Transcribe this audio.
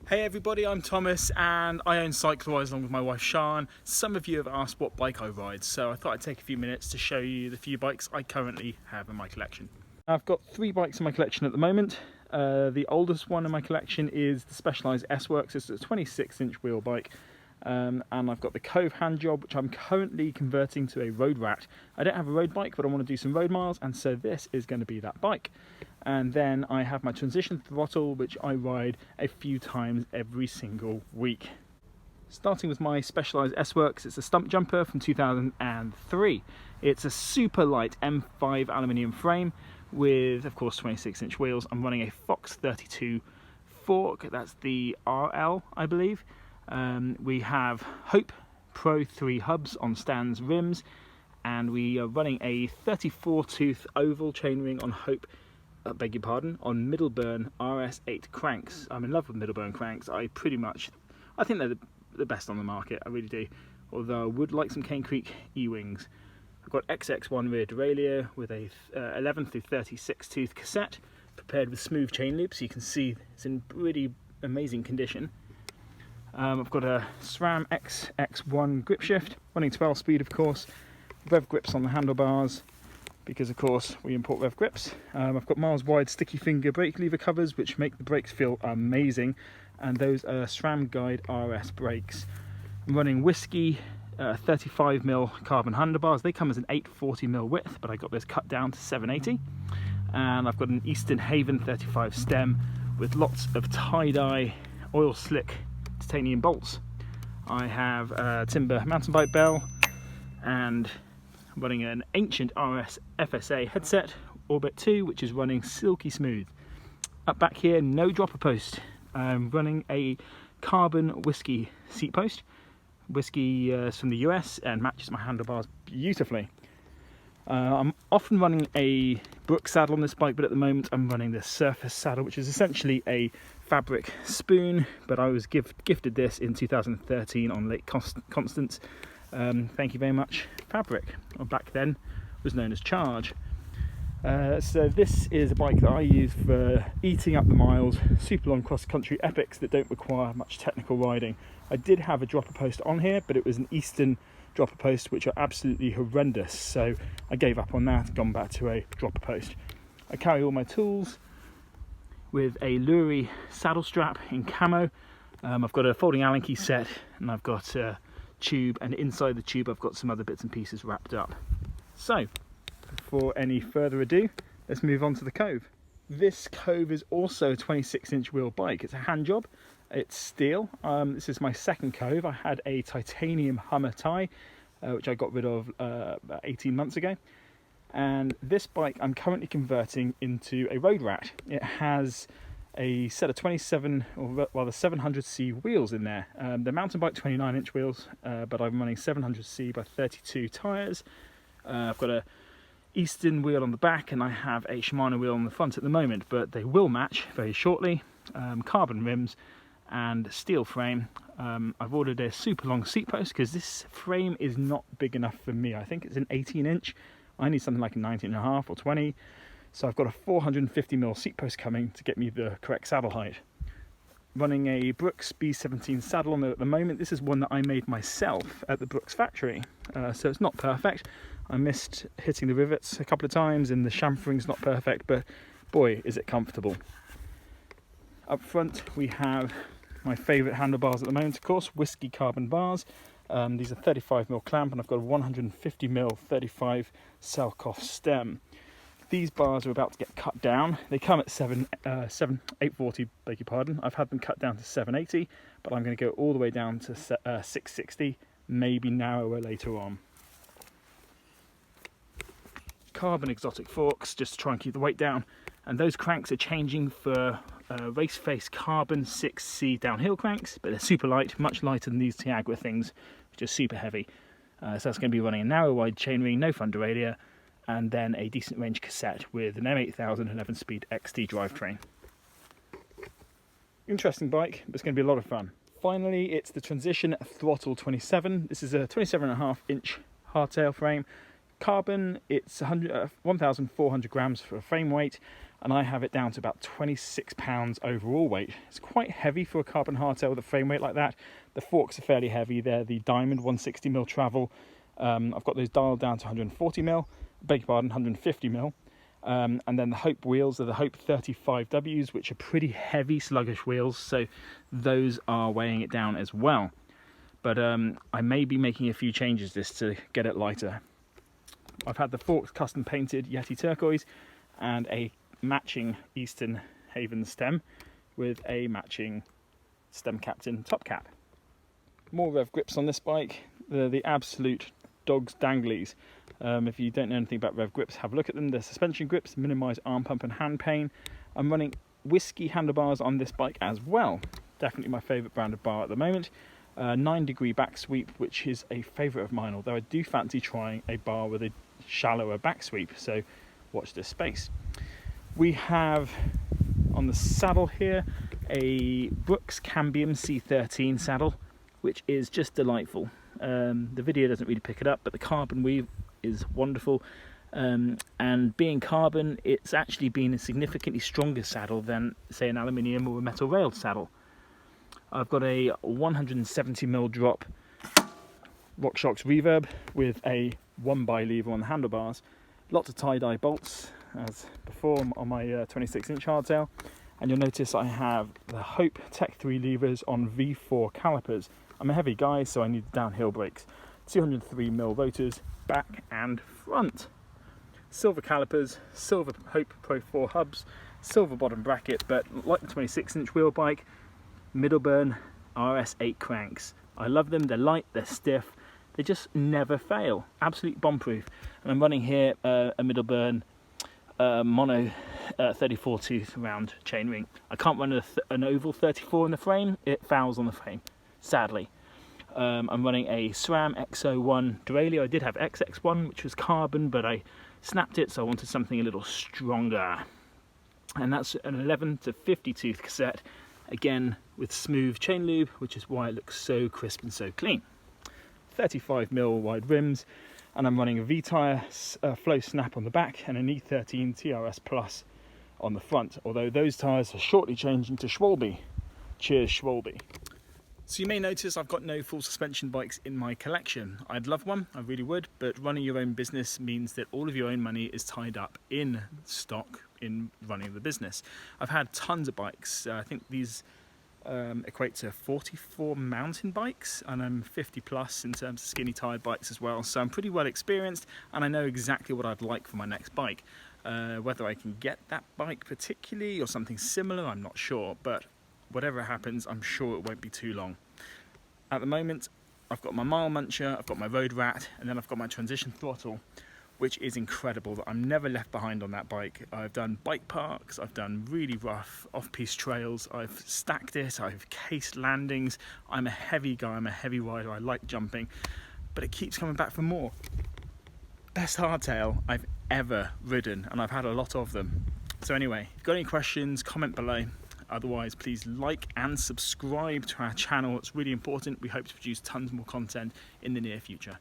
Hey everybody, I'm Thomas and I own Cyclorise along with my wife Sian. Some of you have asked what bike I ride, so I thought I'd take a few minutes to show you the few bikes I currently have in my collection. I've got 3 bikes in my collection at the moment. The oldest one in my collection is the Specialized S-Works. It's a 26-inch wheel bike. And I've got the Cove hand job, which I'm currently converting to a road rat. I don't have a road bike, but I want to do some road miles, and so this is going to be that bike. And then I have my transition throttle, which I ride a few times every single week. Starting with my Specialized S-Works, it's a stump jumper from 2003. It's a super light M5 aluminium frame with, of course, 26-inch wheels. I'm running a Fox 32 fork, that's the RL, I believe. We have Hope Pro 3 hubs on Stan's rims, and we are running a 34 tooth oval chainring on Hope, on Middleburn RS8 cranks. I'm in love with Middleburn cranks. I think they're the best on the market, I really do. Although I would like some Cane Creek E-wings. I've got XX1 rear derailleur with a 11 through 36 tooth cassette, prepared with smooth chain loops. You can see it's in pretty amazing condition. I've got a SRAM XX1 grip shift, running 12 speed of course, rev grips on the handlebars, because of course we import rev grips. I've got miles wide sticky finger brake lever covers which make the brakes feel amazing, and those are SRAM Guide RS brakes. I'm running Whiskey 35mm carbon handlebars. They come as an 840mm width, but I got this cut down to 780. And I've got an Eastern Haven 35 stem with lots of tie-dye oil slick titanium bolts. I have a timber mountain bike bell, and I'm running an ancient RS FSA headset, Orbit 2, which is running silky smooth. Up back here, no dropper post. I'm running a carbon Whiskey seat post. Whiskey is from the US and matches my handlebars beautifully. I'm often running a Brook saddle on this bike, but at the moment I'm running the Surface saddle, which is essentially a fabric spoon, but I was gifted this in 2013 on Lake Constance. Thank you very much, Fabric. Or back then was known as Charge. So this is a bike that I use for eating up the miles, super long cross-country epics that don't require much technical riding. I did have a dropper post on here, but it was an Eastern dropper post which are absolutely horrendous, so I gave up on that, gone back to a dropper post. I carry all my tools with a Lurie saddle strap in camo. I've got a folding Allen key set, and I've got a tube, and inside the tube I've got some other bits and pieces wrapped up. So before any further ado, let's move on to the Cove. This Cove is also a 26-inch wheel bike. It's a hand job, it's steel. This is my second Cove. I had a titanium Hummer tie, which I got rid of about 18 months ago. And this bike I'm currently converting into a road rat. It has a set of 27, or rather 700C wheels in there. The mountain bike 29-inch wheels, but I'm running 700C by 32 tyres. I've got a Eastern wheel on the back, and I have a Shimano wheel on the front at the moment, but they will match very shortly. Carbon rims and steel frame. I've ordered a super long seat post because this frame is not big enough for me. I think it's an 18-inch. I need something like a 19.5 or 20. So I've got a 450mm seat post coming to get me the correct saddle height. Running a Brooks B17 saddle on there at the moment. This is one that I made myself at the Brooks factory. So it's not perfect. I missed hitting the rivets a couple of times, and the chamfering's not perfect, but boy, is it comfortable. Up front we have my favourite handlebars at the moment, of course, Whiskey carbon bars. These are 35mm clamp, and I've got a 150mm 35 Selkoff stem. These bars are about to get cut down. They come at 840, beg your pardon. I've had them cut down to 780, but I'm going to go all the way down to 660, maybe narrower later on. Carbon exotic forks, just to try and keep the weight down. And those cranks are changing for race face carbon 6C downhill cranks, but they're super light, much lighter than these Tiagra things, which are super heavy. So that's going to be running a narrow wide chainring, no front derailleur, and then a decent range cassette with an M8000 11-speed XT drivetrain. Interesting bike, but it's going to be a lot of fun. Finally, it's the Transition Throttle 27. This is a 27.5-inch hardtail frame. Carbon, it's 1,400 grams for a frame weight. and I have it down to about 26 pounds overall weight. It's quite heavy for a carbon hardtail with a frame weight like that. The forks are fairly heavy. They're the Diamond 160mm travel. I've got those dialed down to 140mm, beg your pardon, 150mm. And then the Hope wheels are the Hope 35Ws, which are pretty heavy, sluggish wheels, so those are weighing it down as well. But I may be making a few changes this to get it lighter. I've had the forks custom painted Yeti turquoise and a matching Eastern Haven stem with a matching Stem Captain top cap. More rev grips on this bike. They're the absolute dog's danglies. If you don't know anything about rev grips, have a look at them. They're suspension grips, minimise arm pump and hand pain. I'm running Whiskey handlebars on this bike as well. Definitely my favourite brand of bar at the moment. 9-degree back sweep, which is a favourite of mine, although I do fancy trying a bar with a shallower back sweep, so watch this space. We have on the saddle here a Brooks Cambium C13 saddle, which is just delightful. The video doesn't really pick it up, but the carbon weave is wonderful, and being carbon, it's actually been a significantly stronger saddle than, say, an aluminium or a metal railed saddle. I've got a 170mm drop RockShox reverb with a 1x lever on the handlebars, lots of tie-dye bolts as before on my 26-inch hardtail, and you'll notice I have the Hope Tech 3 levers on V4 calipers. I'm a heavy guy, so I need downhill brakes. 203mm rotors, back and front. Silver calipers, silver Hope Pro 4 hubs, silver bottom bracket, but like the 26-inch wheel bike, Middleburn RS8 cranks. I love them, they're light, they're stiff, they just never fail. Absolute bomb-proof. And I'm running here a Middleburn mono 34 tooth round chainring. I can't run an oval 34 in the frame, it fouls on the frame, sadly. I'm running a SRAM X01 derailleur. I did have XX1, which was carbon, but I snapped it, so I wanted something a little stronger. And that's an 11 to 50 tooth cassette, again with smooth chain lube, which is why it looks so crisp and so clean. 35mm wide rims, and I'm running a V-Tyre flow snap on the back and an E13 TRS Plus on the front, although those tyres are shortly changing to Schwalbe. Cheers, Schwalbe. So you may notice I've got no full suspension bikes in my collection. I'd love one, I really would, but running your own business means that all of your own money is tied up in stock in running the business. I've had tons of bikes. I think these equate to 44 mountain bikes, and I'm 50 plus in terms of skinny tired bikes as well, so I'm pretty well experienced and I know exactly what I'd like for my next bike. Whether I can get that bike particularly or something similar, I'm not sure, but whatever happens, I'm sure it won't be too long. At the moment, I've got my mile muncher, I've got my road rat, and then I've got my transition throttle, which is incredible that I'm never left behind on that bike. I've done bike parks, I've done really rough off-piste trails, I've stacked it, I've cased landings. I'm a heavy guy, I'm a heavy rider, I like jumping, but it keeps coming back for more. Best hardtail I've ever ridden, and I've had a lot of them. So anyway, if you've got any questions, comment below. Otherwise, please like and subscribe to our channel. It's really important. We hope to produce tons more content in the near future.